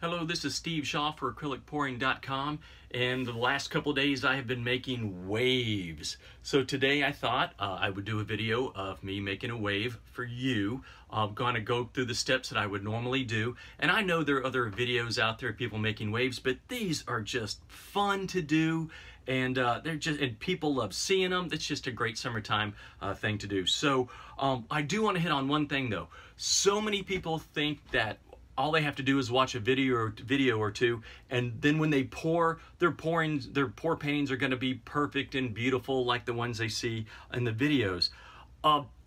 Hello, this is Steve Shaw for acrylicpouring.com, and the last couple days I have been making waves. So today I thought I would do a video of me making a wave for you. I'm going to go through the steps that I would normally do, and I know there are other videos out there of people making waves, but these are just fun to do, and people love seeing them. It's just a great summertime thing to do. So I do want to hit on one thing though. So many people think that all they have to do is watch a video or two, and then when they pour, their pour paintings are going to be perfect and beautiful like the ones they see in the videos.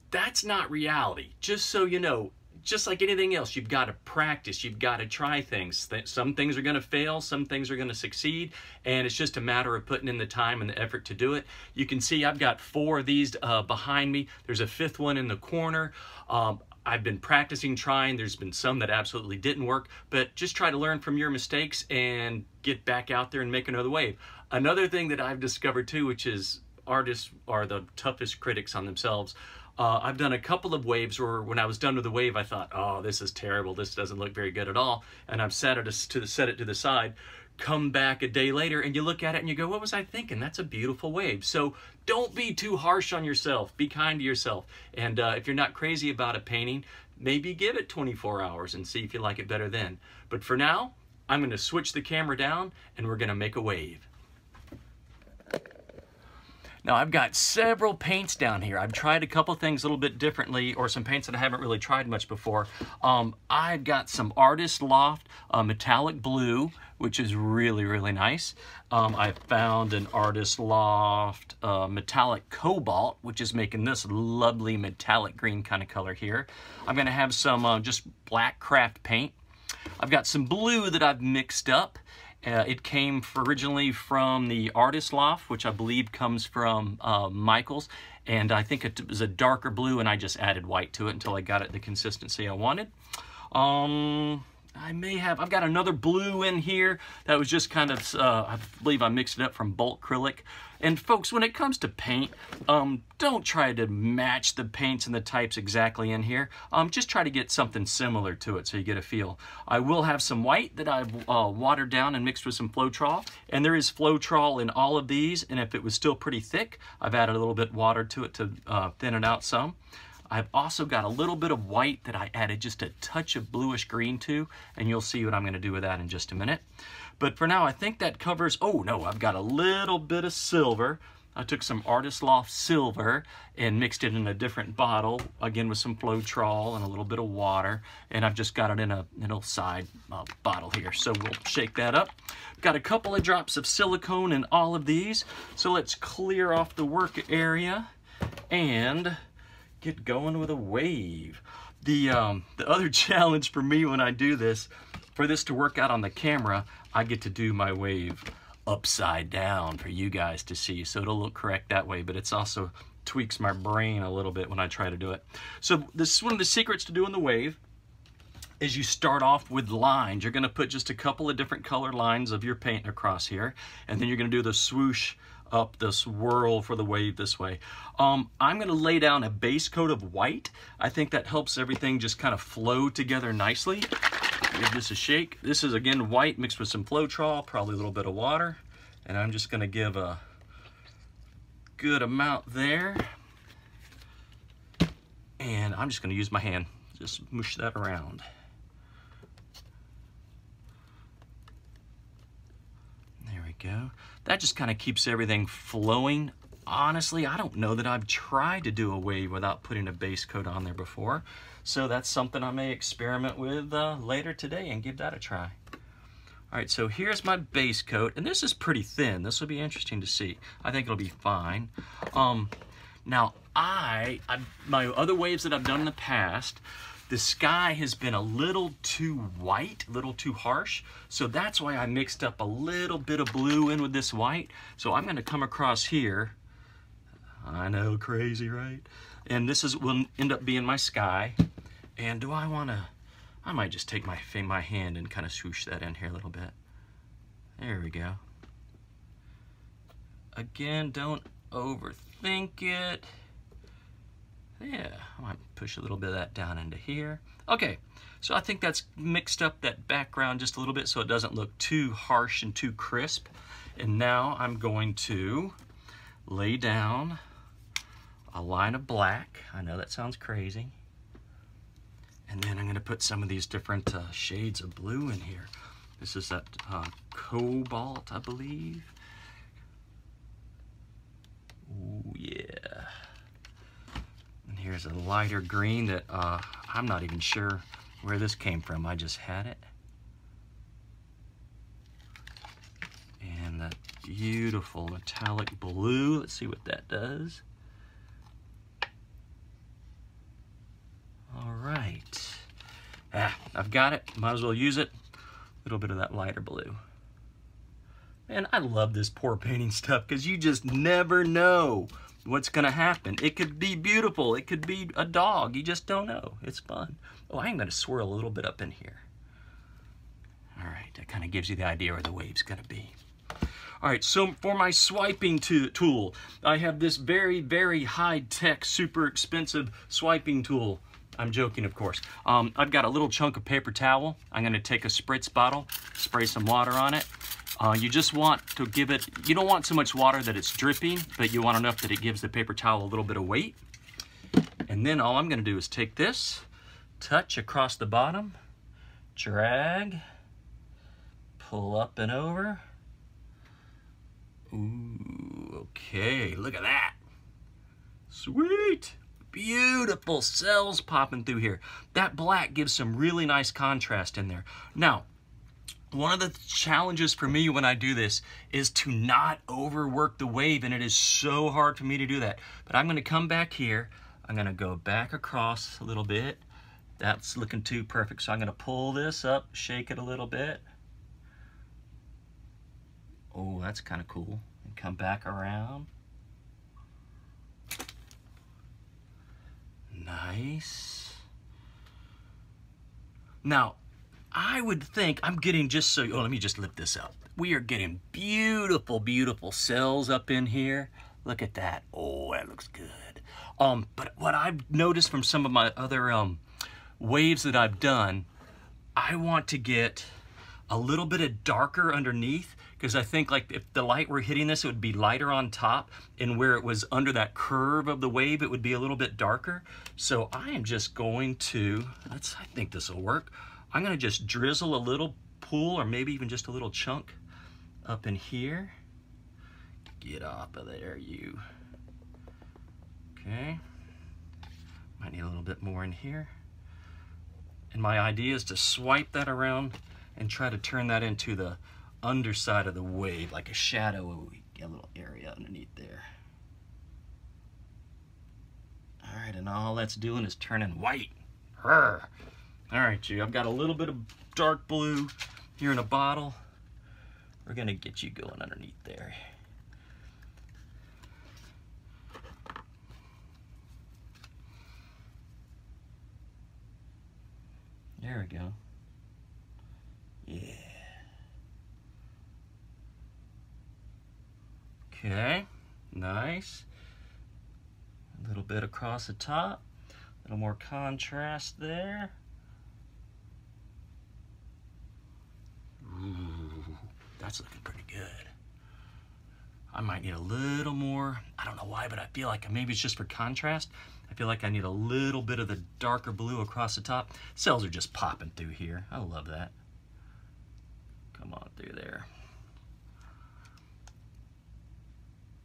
That's not reality. Just so you know, just like anything else, you've got to practice, you've got to try things. Some things are going to fail, some things are going to succeed, and it's just a matter of putting in the time and the effort to do it. You can see I've got 4 of these behind me. There's a 5th one in the corner. I've been practicing, trying. There's been some that absolutely didn't work, but just try to learn from your mistakes and get back out there and make another wave. Another thing that I've discovered too, which is artists are the toughest critics on themselves. I've done a couple of waves where when I was done with the wave, I thought, oh, this is terrible. This doesn't look very good at all. And I've set it to the side. Come back a day later and you look at it and you go, what was I thinking? That's a beautiful wave. So don't be too harsh on yourself. Be kind to yourself. And if you're not crazy about a painting, maybe give it 24 hours and see if you like it better then. But for now, I'm going to switch the camera down and we're going to make a wave. Now I've got several paints down here. I've tried a couple things a little bit differently, or some paints that I haven't really tried much before. I've got some Artist Loft metallic blue, which is really, really nice. I found an Artist Loft metallic cobalt, which is making this lovely metallic green kind of color here. I'm gonna have some just black craft paint. I've got some blue that I've mixed up. It came originally from the Artist Loft, which I believe comes from Michael's, and I think it was a darker blue, and I just added white to it until I got it the consistency I wanted. I've got another blue in here that was just kind of, I believe I mixed it up from bulk acrylic. And folks, when it comes to paint, don't try to match the paints and the types exactly in here. Just try to get something similar to it so you get a feel. I will have some white that I've watered down and mixed with some Floetrol. And there is Floetrol in all of these, and if it was still pretty thick, I've added a little bit water to it to thin it out some. I've also got a little bit of white that I added just a touch of bluish green to, and you'll see what I'm going to do with that in just a minute. But for now, I think that covers, oh no, I've got a little bit of silver. I took some Artist Loft silver and mixed it in a different bottle, again with some Floetrol and a little bit of water, and I've just got it in a little side bottle here. So we'll shake that up. Got a couple of drops of silicone in all of these, so let's clear off the work area and get going with a wave. The other challenge for me when I do this, for this to work out on the camera, I get to do my wave upside down for you guys to see, so it'll look correct that way, but it's also tweaks my brain a little bit when I try to do it. So this is one of the secrets to doing the wave, is you start off with lines. You're gonna put just a couple of different colored lines of your paint across here, and then you're gonna do the swoosh up, the swirl for the wave this way. I'm going to lay down a base coat of white. I think that helps everything just kind of flow together nicely. Give this a shake. This is again white mixed with some Floetrol, probably a little bit of water, and I'm just going to give a good amount there. And I'm just going to use my hand, just mush that around. There we go. That just kind of keeps everything flowing. Honestly, I don't know that I've tried to do a wave without putting a base coat on there before. So that's something I may experiment with later today and give that a try. All right, so here's my base coat, and this is pretty thin. This will be interesting to see. I think it'll be fine. Now, my other waves that I've done in the past, the sky has been a little too white, a little too harsh, so that's why I mixed up a little bit of blue in with this white. So I'm going to come across here. I know, crazy, right? And this will end up being my sky. And do I want to, I might just take my hand and kind of swoosh that in here a little bit. There we go. Again, don't overthink it. Yeah, I might push a little bit of that down into here. Okay, so I think that's mixed up that background just a little bit so it doesn't look too harsh and too crisp. And now I'm going to lay down a line of black. I know that sounds crazy. And then I'm going to put some of these different shades of blue in here. This is that cobalt, I believe. Ooh, yeah. And here's a lighter green that I'm not even sure where this came from. I just had it. And that beautiful metallic blue. Let's see what that does. All right. I've got it. Might as well use it. A little bit of that lighter blue. Man, I love this pour painting stuff because you just never know what's going to happen. It could be beautiful. It could be a dog. You just don't know. It's fun. Oh, I'm going to swirl a little bit up in here. All right, that kind of gives you the idea where the wave's going to be. All right, so for my swiping tool, I have this very, very high-tech, super expensive swiping tool. I'm joking, of course. I've got a little chunk of paper towel. I'm going to take a spritz bottle, spray some water on it. You just want to give it, you don't want so much water that it's dripping, but you want enough that it gives the paper towel a little bit of weight. And then all I'm going to do is take this, touch across the bottom, drag, pull up and over. Ooh, okay, look at that. Sweet. Beautiful cells popping through here. That black gives some really nice contrast in there. Now, one of the challenges for me when I do this is to not overwork the wave, and it is so hard for me to do that. But I'm going to come back here. I'm going to go back across a little bit. That's looking too perfect. So I'm going to pull this up, shake it a little bit. Oh, that's kind of cool. And come back around. Nice. Now, I would think I'm getting just so, oh, let me just lift this up. We are getting beautiful, beautiful cells up in here. Look at that. Oh, that looks good. But what I've noticed from some of my other waves that I've done, I want to get a little bit of darker underneath, because I think like if the light were hitting this, it would be lighter on top, and where it was under that curve of the wave, it would be a little bit darker. So I am just going to, I think this will work. I'm going to just drizzle a little pool, or maybe even just a little chunk up in here. Get off of there, you. Okay. Might need a little bit more in here. And my idea is to swipe that around and try to turn that into the underside of the wave, like a shadow, a little area underneath there. All right, and all that's doing is turning white. All right, you, I've got a little bit of dark blue here in a bottle. We're gonna get you going underneath there. There we go. Yeah. Okay, nice. A little bit across the top, a little more contrast there. Ooh, that's looking pretty good. I might need a little more, I don't know why, but I feel like maybe it's just for contrast. I feel like I need a little bit of the darker blue across the top. Cells are just popping through here. I love that. Come on through there.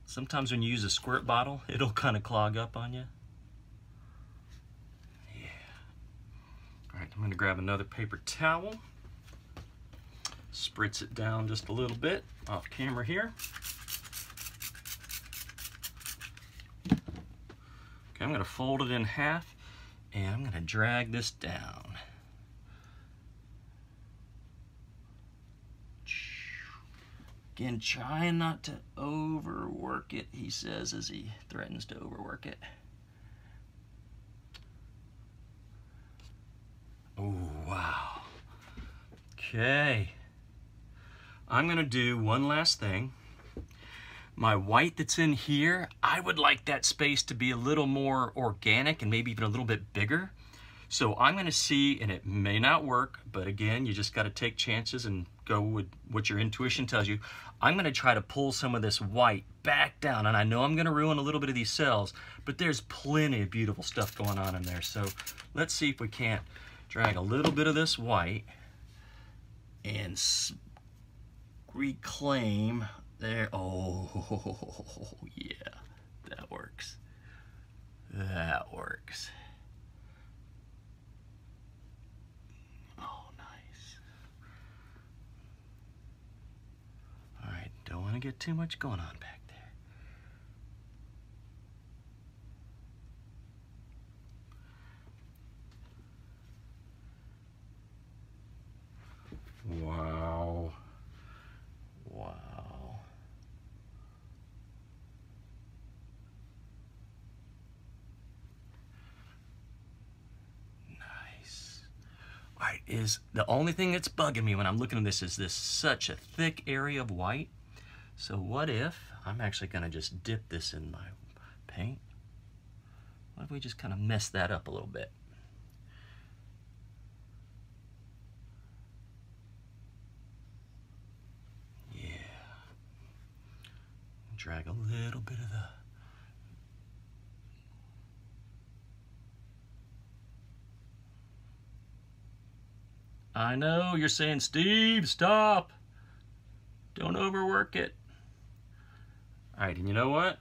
Sometimes when you use a squirt bottle, it'll kind of clog up on you. Yeah. All right, I'm going to grab another paper towel. Spritz it down just a little bit off camera here. Okay, I'm going to fold it in half, and I'm going to drag this down. Again, trying not to overwork it, he says, as he threatens to overwork it. Oh, wow. Okay. I'm going to do one last thing. my white that's in here, I would like that space to be a little more organic and maybe even a little bit bigger. So I'm gonna see, and it may not work, but again, you just gotta take chances and go with what your intuition tells you. I'm gonna try to pull some of this white back down, and I know I'm gonna ruin a little bit of these cells, but there's plenty of beautiful stuff going on in there. So let's see if we can't drag a little bit of this white and reclaim there. Oh, yeah, that works. That works. Don't want to get too much going on back there. Wow. Wow. Nice. All right, is the only thing that's bugging me when I'm looking at this is this such a thick area of white. So what if I'm actually gonna just dip this in my paint? What if we just kind of mess that up a little bit? Yeah. Drag a little bit of the... I know you're saying, Steve, stop. Don't overwork it. All right, and you know what?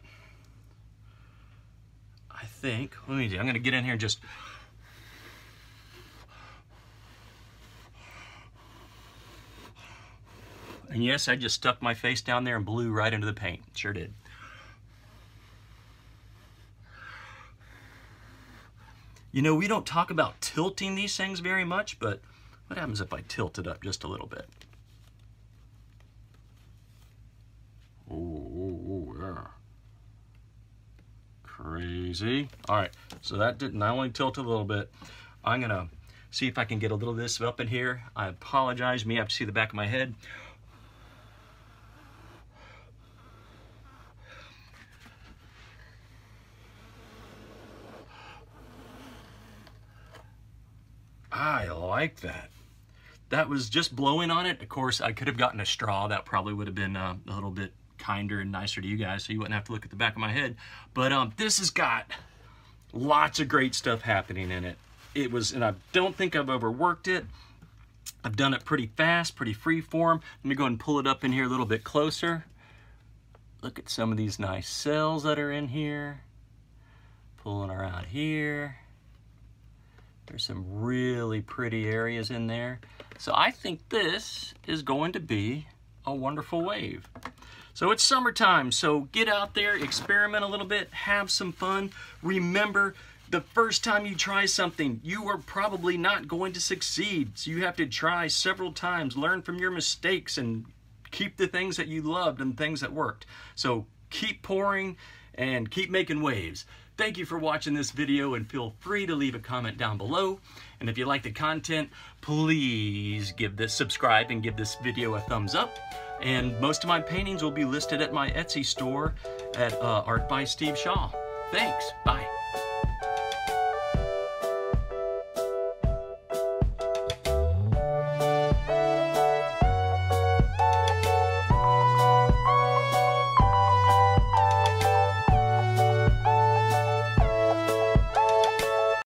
I think, I'm gonna get in here and just, and yes, I just stuck my face down there and blew right into the paint. Sure did. You know, we don't talk about tilting these things very much, but what happens if I tilt it up just a little bit? Oh, yeah. Crazy. All right, so that didn't, I only tilted a little bit. I'm gonna see if I can get a little of this up in here. I apologize, me have to see the back of my head. I like that. That was just blowing on it. Of course, I could have gotten a straw. That probably would have been a little bit kinder and nicer to you guys, so you wouldn't have to look at the back of my head. But this has got lots of great stuff happening in it. It was, and I don't think I've overworked it. I've done it pretty fast, pretty free form. Let me go ahead and pull it up in here a little bit closer. Look at some of these nice cells that are in here. Pulling around here. There's some really pretty areas in there. So I think this is going to be a wonderful wave. So it's summertime, so get out there, experiment a little bit, have some fun. Remember, the first time you try something, you are probably not going to succeed. So you have to try several times, learn from your mistakes, and keep the things that you loved and things that worked. So keep pouring and keep making waves. Thank you for watching this video, and feel free to leave a comment down below. And if you like the content, please subscribe and give this video a thumbs up. And most of my paintings will be listed at my Etsy store at Art by Steve Shaw. Thanks. Bye.